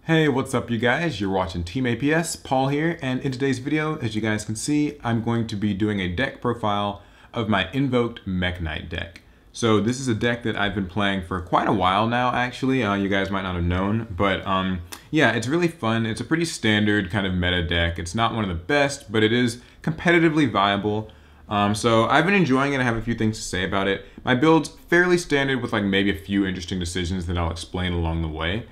Hey, what's up you guys? You're watching Team APS, Paul here, and in today's video, as you guys can see, I'm going to be doing a deck profile of my Invoked Mekk-Knight deck. So this is a deck that I've been playing for quite a while now, actually. You guys might not have known, but yeah, it's really fun. It's a pretty standard kind of meta deck. It's not one of the best, but it is competitively viable. So I've been enjoying it. I have a few things to say about it. My build's fairly standard with like maybe a few interesting decisions that I'll explain along the way.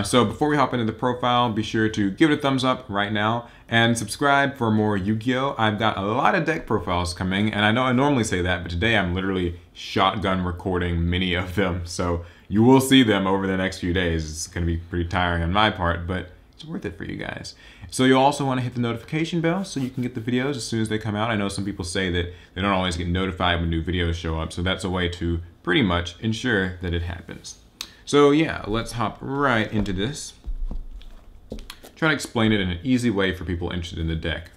So before we hop into the profile, be sure to give it a thumbs up right now and subscribe for more Yu-Gi-Oh! I've got a lot of deck profiles coming, and I know I normally say that, but today I'm literally shotgun recording many of them. So you will see them over the next few days. It's going to be pretty tiring on my part, but it's worth it for you guys. So you'll also want to hit the notification bell so you can get the videos as soon as they come out. I know some people say that they don't always get notified when new videos show up, so that's a way to pretty much ensure that it happens. So yeah, let's hop right into this. Try to explain it in an easy way for people interested in the deck.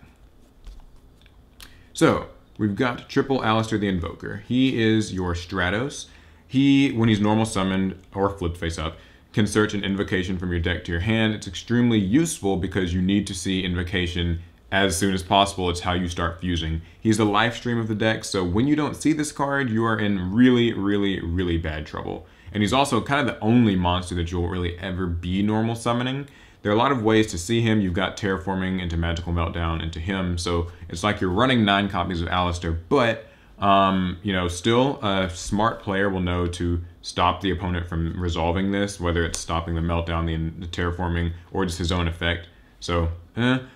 So we've got triple Aleister the Invoker. He is your Stratos. He, when he's normal summoned or flipped face up, can search an invocation from your deck to your hand. It's extremely useful because you need to see invocation as soon as possible. It's how you start fusing. He's the life stream of the deck, so when you don't see this card, you are in really bad trouble. And he's also kind of the only monster that you'll really ever be normal summoning. There are a lot of ways to see him. You've got Terraforming into Magical Meltdown into him, so it's like you're running 9 copies of Alistar, but you know, still a smart player will know to stop the opponent from resolving this, whether it's stopping the Meltdown, the Terraforming, or just his own effect. So,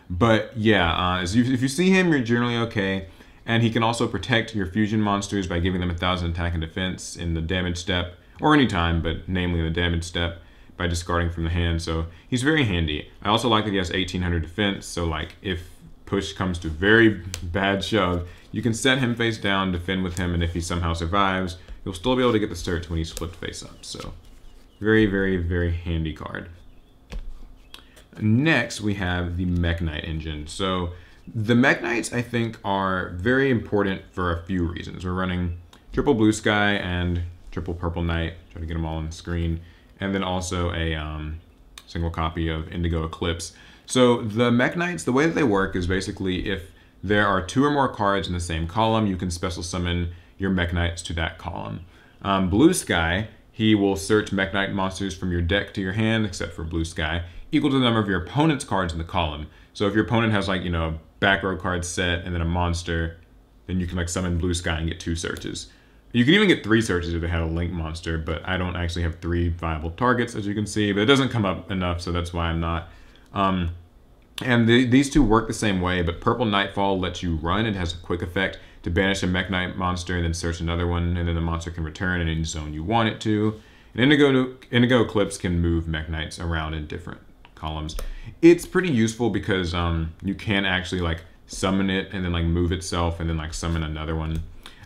but yeah, if you see him, you're generally okay. And he can also protect your fusion monsters by giving them 1000 attack and defense in the damage step, or any time, but namely in the damage step, by discarding from the hand. So he's very handy. I also like that he has 1800 defense, so like if push comes to very bad shove, you can set him face down, defend with him, and if he somehow survives, you'll still be able to get the search when he's flipped face up. So very handy card. Next, we have the Mekk-Knight engine. So the Mekk-Knights, I think, are very important for a few reasons. We're running triple Blue Sky and triple Purple Knight, try to get them all on the screen, and then also a single copy of Indigo Eclipse. So the Mekk-Knights, the way that they work is basically if there are 2 or more cards in the same column, you can special summon your Mekk-Knights to that column. Blue Sky, he will search Mekk-Knight monsters from your deck to your hand, except for Blue Sky, equal to the number of your opponent's cards in the column. So if your opponent has like, you know, a back row card set and then a monster, then you can like summon Blue Sky and get 2 searches. You can even get 3 searches if they had a link monster, but I don't actually have 3 viable targets, as you can see, but it doesn't come up enough, so that's why I'm not. And these 2 work the same way, but Purple Nightfall lets you run. It has a quick effect to banish a Mekk-Knight monster and then search another one, and then the monster can return in any zone you want it to. And Indigo Eclipse can move Mekk-Knights around in different columns. It's pretty useful because you can actually like summon it and then like move itself and then like summon another one.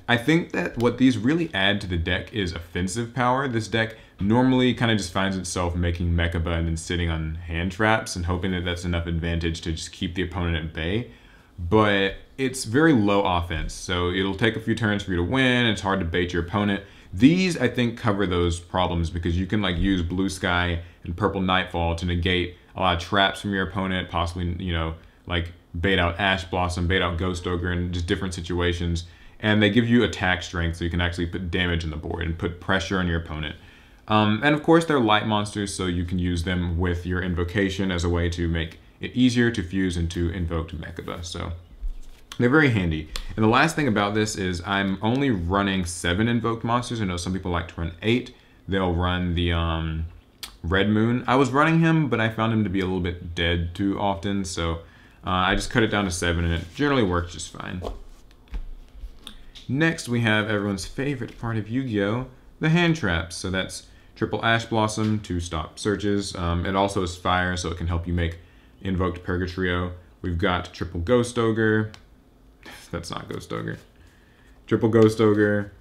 I think that what these really add to the deck is offensive power. This deck normally kind of just finds itself making Mekaba and then sitting on hand traps and hoping that that's enough advantage to just keep the opponent at bay. But it's very low offense, so it'll take a few turns for you to win. It's hard to bait your opponent. These, I think, cover those problems because you can like use Blue Sky and Purple Nightfall to negate a lot of traps from your opponent, possibly, you know, like bait out Ash Blossom, bait out Ghost Ogre in just different situations. And they give you attack strength, so you can actually put damage on the board and put pressure on your opponent. And of course, they're light monsters, so you can use them with your Invocation as a way to make it easier to fuse into Invoked Mekaba. So they're very handy. And the last thing about this is I'm only running 7 invoked monsters. I know some people like to run 8. They'll run the Red Moon. I was running him, but I found him to be a little bit dead too often, so I just cut it down to 7, and it generally works just fine. Next, we have everyone's favorite part of Yu-Gi-Oh!, the hand traps. So that's triple Ash Blossom to stop searches. It also is fire, so it can help you make Invoked Purgatrio. We've got triple Ghost Ogre. That's not Ghost Ogre. Triple Ghost Ogre,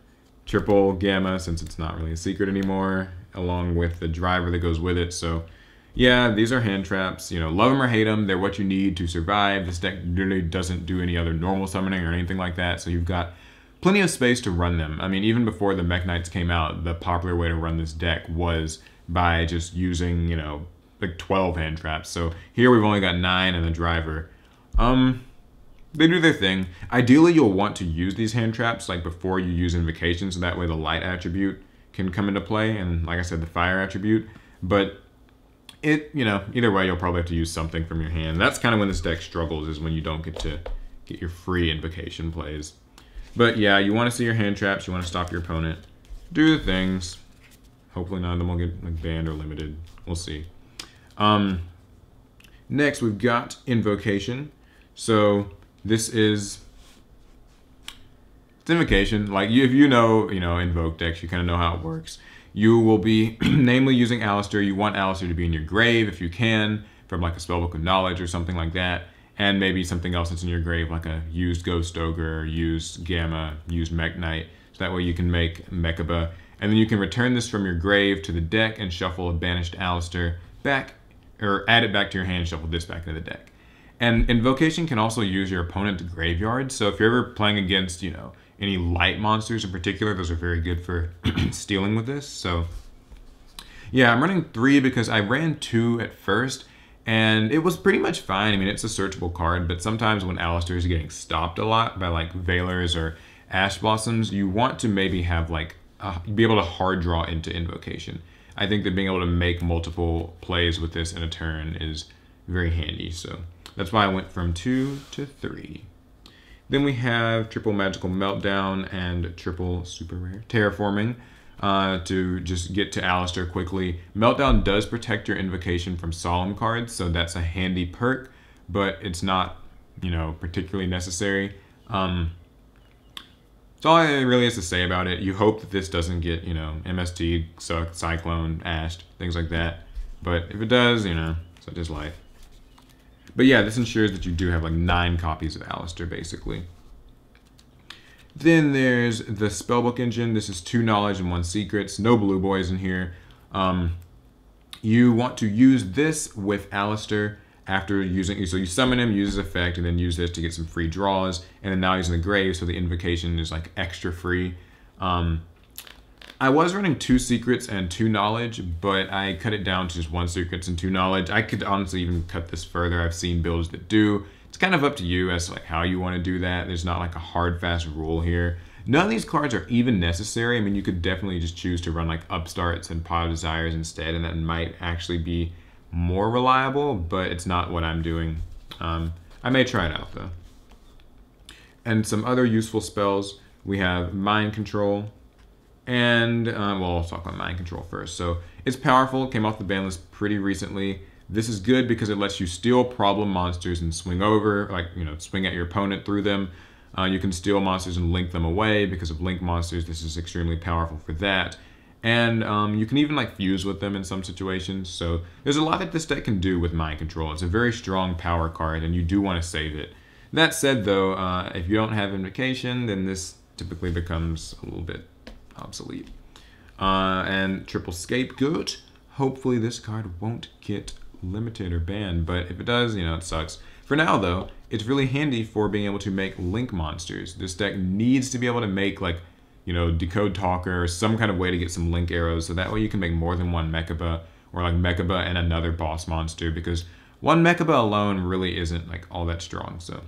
triple Gamma, since it's not really a secret anymore, along with the driver that goes with it. So yeah, these are hand traps. You know, love them or hate them, they're what you need to survive. This deck really doesn't do any other normal summoning or anything like that, so you've got plenty of space to run them. I mean, even before the Mekk-Knights came out, the popular way to run this deck was by just using, you know, like 12 hand traps. So here we've only got 9 and the driver. They do their thing. Ideally, you'll want to use these hand traps like before you use Invocation, so that way the light attribute can come into play, and like I said, the fire attribute. But either way, you'll probably have to use something from your hand. That's kind of when this deck struggles, is when you don't get to get your free Invocation plays. But yeah, you want to see your hand traps. You want to stop your opponent. Do the things. Hopefully none of them will get like banned or limited. We'll see. Next, we've got Invocation. So this is it's Invocation. Like if you know Invoked Decks, you kind of know how it works. You will be namely using Alistar. You want Alistar to be in your grave if you can, from like a Spellbook of Knowlege or something like that, and maybe something else that's in your grave, like a used Ghost Ogre, or used Gamma, used Mekk-Knight. So that way you can make Mekka, and then you can return this from your grave to the deck and shuffle a banished Alistar back, or add it back to your hand, shuffle this back into the deck. And Invocation can also use your opponent's graveyard. So if you're ever playing against, any light monsters in particular, those are very good for stealing with this. So yeah, I'm running 3 because I ran 2 at first, and it was pretty much fine. I mean, it's a searchable card, but sometimes when Alistar is getting stopped a lot by like Veilers or Ash Blossoms, you want to maybe have like be able to hard draw into Invocation. I think that being able to make multiple plays with this in a turn is very handy. So that's why I went from 2 to 3. Then we have triple Magical Meltdown and triple super rare Terraforming to just get to Alistar quickly. Meltdown does protect your Invocation from Solemn cards, so that's a handy perk, but it's not, particularly necessary. That's all I really has to say about it. You hope that this doesn't get, MST, Cyclone, Ashed, things like that. But if it does, such is life. But yeah, this ensures that you do have like 9 copies of Alistar, basically. Then there's the Spellbook engine. This is 2 Knowledge and 1 Secrets. No blue boys in here. You want to use this with Alistar after using, so you summon him, use his effect, and then use this to get some free draws. And then now he's in the grave, so the Invocation is like extra free. I was running 2 Secrets and 2 Knowledge, but I cut it down to just 1 Secrets and 2 Knowledge. I could honestly even cut this further. I've seen builds that do. It's kind of up to you as to like how you want to do that. There's not like a hard, fast rule here. None of these cards are even necessary. I mean, you could definitely just choose to run like Upstarts and Pot of Desires instead, and that might actually be more reliable, but it's not what I'm doing. I may try it out though. And some other useful spells. We have Mind Control. And, well, I'll talk about Mind Control first. So, it's powerful, came off the ban list pretty recently. This is good because it lets you steal problem monsters and swing over, like, swing at your opponent through them. You can steal monsters and link them away because of link monsters. This is extremely powerful for that. And you can even, like, fuse with them in some situations. So, there's a lot that this deck can do with Mind Control. It's a very strong power card, and you do want to save it. That said, though, if you don't have Invocation, then this typically becomes a little bit obsolete. And triple Scapegoat. Hopefully this card won't get limited or banned, but if it does, it sucks. For now though, it's really handy for being able to make link monsters. This deck needs to be able to make like, Decode Talker or some kind of way to get some link arrows, so that way you can make more than 1 Mekka, or like Mekka and another boss monster, because 1 Mekka alone really isn't like all that strong. So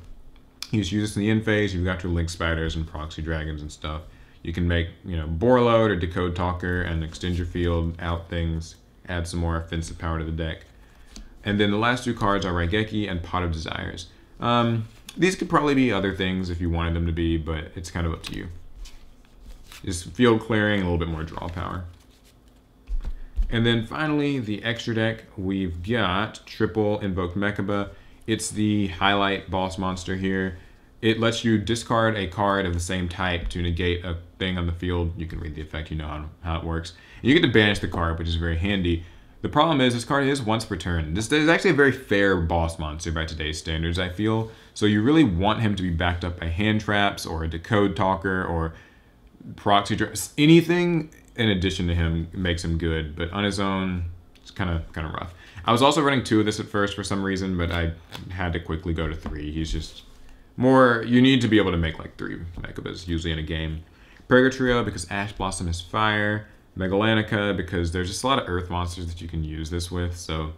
you just use this in the end phase. You've got your link spiders and proxy dragons and stuff. You can make, Borload or Decode Talker and extend your field, out things, add some more offensive power to the deck. And then the last 2 cards are Raigeki and Pot of Desires. These could probably be other things if you wanted them to be, but it's kind of up to you. Just field clearing, a little bit more draw power. And then finally, the extra deck, we've got triple Invoked Mekka. It's the highlight boss monster here. It lets you discard a card of the same type to negate a thing on the field. You can read the effect, you know how it works. And you get to banish the card, which is very handy. The problem is this card is once per turn. This is actually a very fair boss monster by today's standards, I feel. So you really want him to be backed up by hand traps or a Decode Talker or proxy dragons. Anything in addition to him makes him good, but on his own, it's kind of rough. I was also running 2 of this at first for some reason, but I had to quickly go to 3. He's just more, you need to be able to make like 3 Mekkabas usually in a game. Purgatrio because Ash Blossom is fire. Megalanica because there's just a lot of earth monsters that you can use this with. So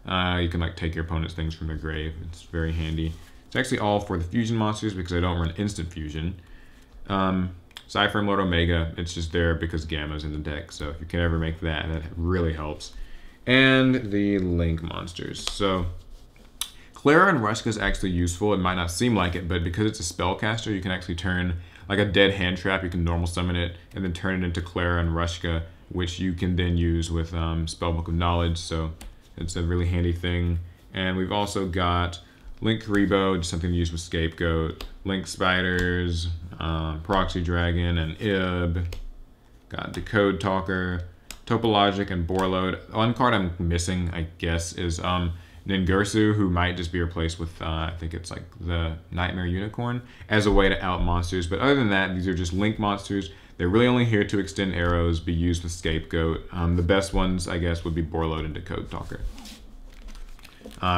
You can like take your opponent's things from their grave. It's very handy. It's actually all for the fusion monsters because I don't run instant fusion. PSY-Frame Lord Omega, it's just there because Gamma's in the deck. So if you can ever make that, that really helps. And the Link monsters. So Clara and Rushka is actually useful. It might not seem like it, but because it's a spellcaster, you can actually turn like a dead hand trap. You can normal summon it and then turn it into Clara and Rushka, which you can then use with Spellbook of Knowlege. So it's a really handy thing. And we've also got Link Karibo, just something to use with Scapegoat. Link Spiders, Proxy Dragon, and Ib. Got Decode Talker, Topologic, and Borload. One card I'm missing, I guess, is Ningirsu, who might just be replaced with, I think it's like the Nightmare Unicorn, as a way to out monsters. But other than that, these are just Link monsters. They're really only here to extend arrows, be used with Scapegoat. The best ones, I guess, would be Borload and Decode Talker.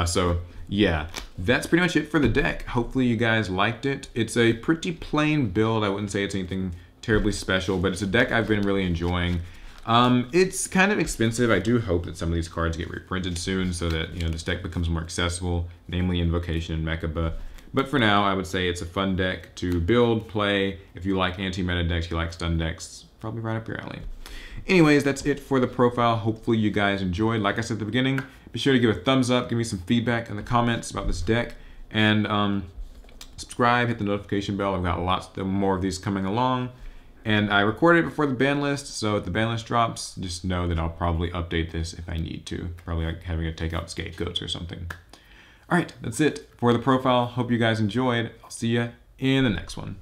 So yeah, that's pretty much it for the deck. Hopefully you guys liked it. It's a pretty plain build. I wouldn't say it's anything terribly special, but it's a deck I've been really enjoying. It's kind of expensive. I do hope that some of these cards get reprinted soon so that, you know, this deck becomes more accessible, namely Invocation and Mekka. But for now, I would say it's a fun deck to build, play. If you like anti-meta decks, you like stun decks, probably right up your alley. Anyways, that's it for the profile. Hopefully you guys enjoyed. Like I said at the beginning, be sure to give a thumbs up, give me some feedback in the comments about this deck, and subscribe, hit the notification bell. I've got lots more of these coming along. And I recorded it before the ban list, so if the ban list drops, just know that I'll probably update this if I need to. Probably like having to take out scapegoats or something. All right, that's it for the profile. Hope you guys enjoyed. I'll see you in the next one.